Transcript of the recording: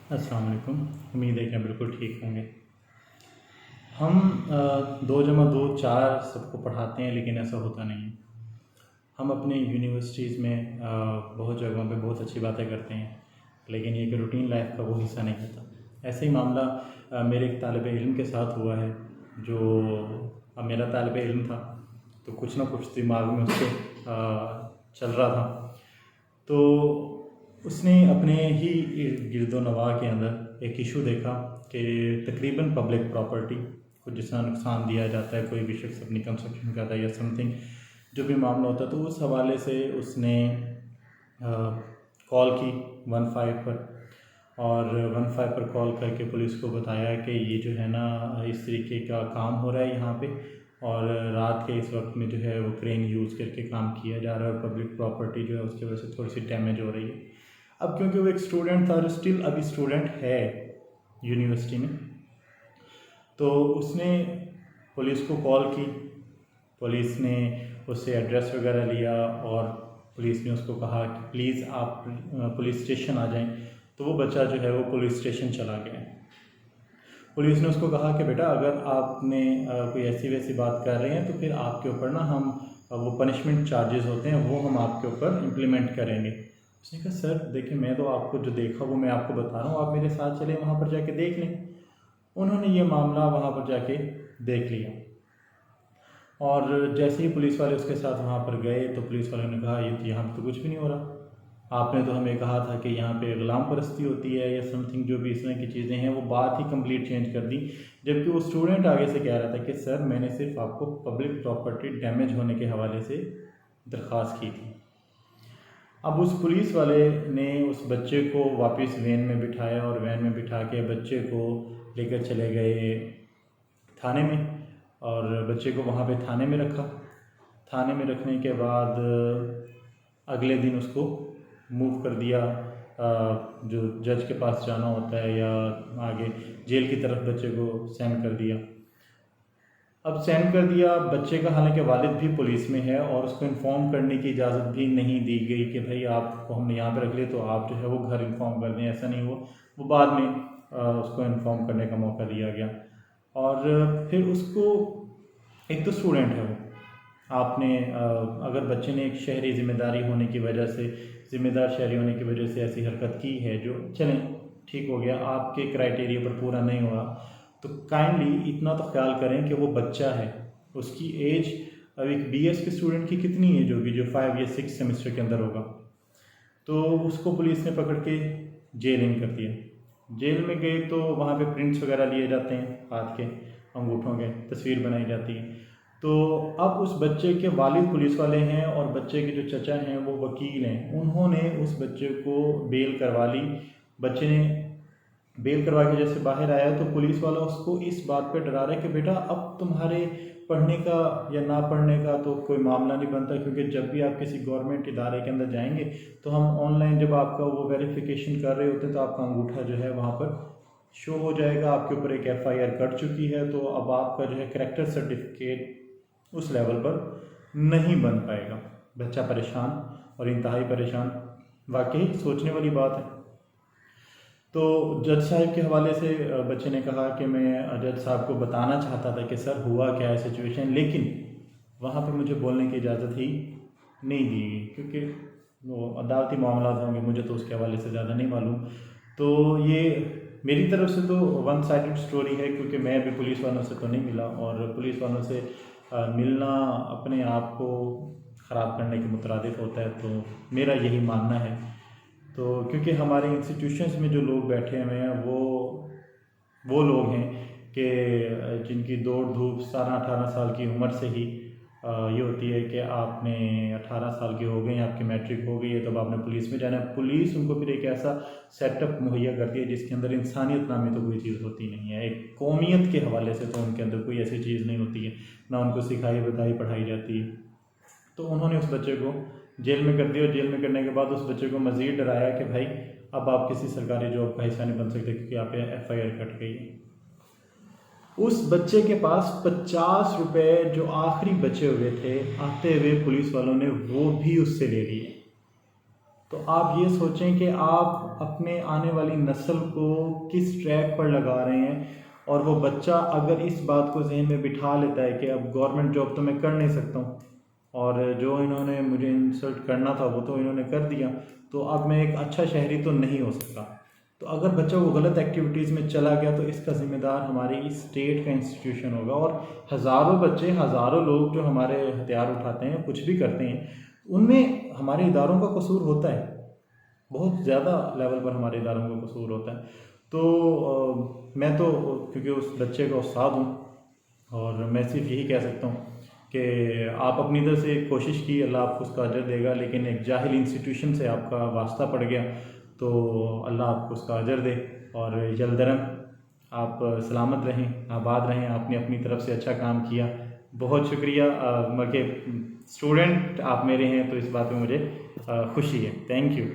अस्सलाम वालेकुम। उम्मीद है कि आप बिल्कुल ठीक होंगे। हम 2+2 4 सबको पढ़ाते हैं, लेकिन ऐसा होता नहीं है। हम अपने यूनिवर्सिटीज़ में बहुत जगहों पे बहुत अच्छी बातें करते हैं, लेकिन ये कि रूटीन लाइफ का वो हिस्सा नहीं होता। ऐसे ही मामला मेरे एक तालिब इल्म के साथ हुआ है। जो मेरा तालिब इल्म था, तो कुछ ना कुछ दिमाग में उसके चल रहा था। तो उसने अपने ही गिरदोनवा के अंदर एक इशू देखा कि तकरीबन पब्लिक प्रॉपर्टी को जितना नुकसान दिया जाता है, कोई भी शख्स अपनी कंस्ट्रक्शन करता है या समथिंग जो भी मामला होता है, तो उस हवाले से उसने कॉल की 15 पर। और 15 पर कॉल करके पुलिस को बताया कि ये जो है ना, इस तरीके का काम हो रहा है यहाँ पे, और रात के इस वक्त में जो है वो क्रेन यूज़ करके काम किया जा रहा है और पब्लिक प्रॉपर्टी जो है उसकी वजह से थोड़ी सी डैमेज हो रही है। अब क्योंकि वो एक स्टूडेंट था, जो स्टिल अभी स्टूडेंट है यूनिवर्सिटी में, तो उसने पुलिस को कॉल की। पुलिस ने उससे एड्रेस वगैरह लिया और पुलिस ने उसको कहा कि प्लीज़ आप पुलिस स्टेशन आ जाएं। तो वो बच्चा जो है वो पुलिस स्टेशन चला गया। पुलिस ने उसको कहा कि बेटा, अगर आपने कोई ऐसी वैसी बात कर रहे हैं तो फिर आपके ऊपर ना हम वो पनिशमेंट चार्जेस होते हैं वो हम आपके ऊपर इम्प्लीमेंट करेंगे। उसने कहा सर देखिए, मैं तो आपको जो देखा वो मैं आपको बता रहा हूँ, आप मेरे साथ चले वहाँ पर जाके देख लें। उन्होंने ये मामला वहाँ पर जाके देख लिया, और जैसे ही पुलिस वाले उसके साथ वहाँ पर गए तो पुलिस वालों ने कहा ये तो यहाँ पर तो कुछ भी नहीं हो रहा, आपने तो हमें कहा था कि यहाँ पे गुलाम परस्ती होती है या समथिंग जो भी इस तरह की चीज़ें हैं, वो बात ही कंप्लीट चेंज कर दी। जबकि वो स्टूडेंट आगे से कह रहा था कि सर मैंने सिर्फ आपको पब्लिक प्रॉपर्टी डैमेज होने के हवाले से दरख्वास्त की थी। अब उस पुलिस वाले ने उस बच्चे को वापस वैन में बिठाया और वैन में बिठा के बच्चे को लेकर चले गए थाने में, और बच्चे को वहाँ पे थाने में रखा। थाने में रखने के बाद अगले दिन उसको मूव कर दिया, जो जज के पास जाना होता है या आगे जेल की तरफ बच्चे को सेंड कर दिया। अब सेंड कर दिया बच्चे का, हालांकि वालिद भी पुलिस में है और उसको इन्फॉर्म करने की इजाज़त भी नहीं दी गई कि भाई आपको हमने यहाँ पे रख लिया तो आप जो है वो घर इन्फॉर्म कर दें, ऐसा नहीं हुआ। वो बाद में उसको इन्फॉर्म करने का मौका दिया गया। और फिर उसको, एक तो स्टूडेंट है वो, आपने अगर बच्चे ने एक शहरी ज़िम्मेदारी होने की वजह से, ज़िम्मेदार शहरी होने की वजह से ऐसी हरकत की है जो चलें ठीक हो गया, आपके क्राइटेरिया पर पूरा नहीं हो रहा, तो काइंडली इतना तो ख्याल करें कि वो बच्चा है। उसकी एज, अब एक BS के स्टूडेंट की कितनी एज होगी जो 5 या 6 सेमेस्टर के अंदर होगा। तो उसको पुलिस ने पकड़ के जेल इन कर दिया। जेल में गए तो वहाँ पे प्रिंट्स वगैरह लिए जाते हैं, हाथ के अंगूठों के तस्वीर बनाई जाती है। तो अब उस बच्चे के वालिद पुलिस वाले हैं और बच्चे के जो चचा हैं वो वकील हैं, उन्होंने उस बच्चे को बेल करवा ली। बच्चे ने बेल करवा के जैसे बाहर आया तो पुलिस वाला उसको इस बात पे डरा रहा है कि बेटा अब तुम्हारे पढ़ने का या ना पढ़ने का तो कोई मामला नहीं बनता, क्योंकि जब भी आप किसी गवर्नमेंट इदारे के अंदर जाएंगे तो हम ऑनलाइन जब आपका वो वेरिफिकेशन कर रहे होते हैं तो आपका अंगूठा जो है वहाँ पर शो हो जाएगा, आपके ऊपर एक FIR कट चुकी है, तो अब आपका जो है करैक्टर सर्टिफिकेट उस लेवल पर नहीं बन पाएगा। बच्चा परेशान और इंतहाई परेशान, वाकई सोचने वाली बात है। तो जज साहब के हवाले से बच्चे ने कहा कि मैं जज साहब को बताना चाहता था कि सर हुआ क्या है सिचुएशन, लेकिन वहाँ पे मुझे बोलने की इजाज़त ही नहीं दी गई, क्योंकि वो अदालती मामला होंगे, मुझे तो उसके हवाले से ज़्यादा नहीं मालूम। तो ये मेरी तरफ से तो वन साइडेड स्टोरी है, क्योंकि मैं अभी पुलिस वालों से तो नहीं मिला, और पुलिस वालों से मिलना अपने आप को ख़राब करने के मुतरादिफ होता है, तो मेरा यही मानना है। तो क्योंकि हमारे इंस्टीट्यूशंस में जो लोग बैठे हुए हैं वो लोग हैं कि जिनकी दौड़ धूप 17-18 साल की उम्र से ही ये होती है कि आपने 18 साल के हो गए, आपकी मैट्रिक हो गई है, तब आपने पुलिस में जाना है। पुलिस उनको फिर एक ऐसा सेटअप मुहैया करती है जिसके अंदर इंसानियत नामी तो कोई चीज़ होती नहीं है, एक कौमियत के हवाले से तो उनके अंदर कोई ऐसी चीज़ नहीं होती है, ना उनको सिखाई बताई पढ़ाई जाती है। तो उन्होंने उस बच्चे को जेल में कर दिया, और जेल में करने के बाद उस बच्चे को मज़ीद डराया कि भाई अब आप किसी सरकारी जॉब का हिस्सा नहीं बन सकते क्योंकि आप पे FIR कट गई है। उस बच्चे के पास 50 रुपये जो आखिरी बचे हुए थे आते हुए पुलिस वालों ने वो भी उससे ले लिए। तो आप ये सोचें कि आप अपने आने वाली नस्ल को किस ट्रैक पर लगा रहे हैं। और वो बच्चा अगर इस बात को जहन में बिठा लेता है कि अब गवर्नमेंट जॉब तो मैं कर नहीं सकता हूँ, और जो इन्होंने मुझे इंसल्ट करना था वो तो इन्होंने कर दिया, तो अब मैं एक अच्छा शहरी तो नहीं हो सकता। तो अगर बच्चा वो गलत एक्टिविटीज़ में चला गया तो इसका ज़िम्मेदार हमारी इस स्टेट का इंस्टीट्यूशन होगा। और हज़ारों बच्चे, हज़ारों लोग जो हमारे हथियार उठाते हैं, कुछ भी करते हैं, उनमें हमारे इदारों का कसूर होता है, बहुत ज़्यादा लेवल पर हमारे इदारों का कसूर होता है। तो मैं तो क्योंकि उस बच्चे का उस्ताद हूँ, और मैं सिर्फ यही कह सकता हूँ कि आप अपनी तरफ से कोशिश की, अल्लाह आपको उसका अजर देगा। लेकिन एक जाहिल इंस्टीट्यूशन से आपका वास्ता पड़ गया तो अल्लाह आपको उसका अजर दे, और यलदरम आप सलामत रहें, आबाद रहें। आपने अपनी तरफ से अच्छा काम किया, बहुत शुक्रिया। मगर स्टूडेंट आप मेरे हैं तो इस बात में मुझे खुशी है। Thank you.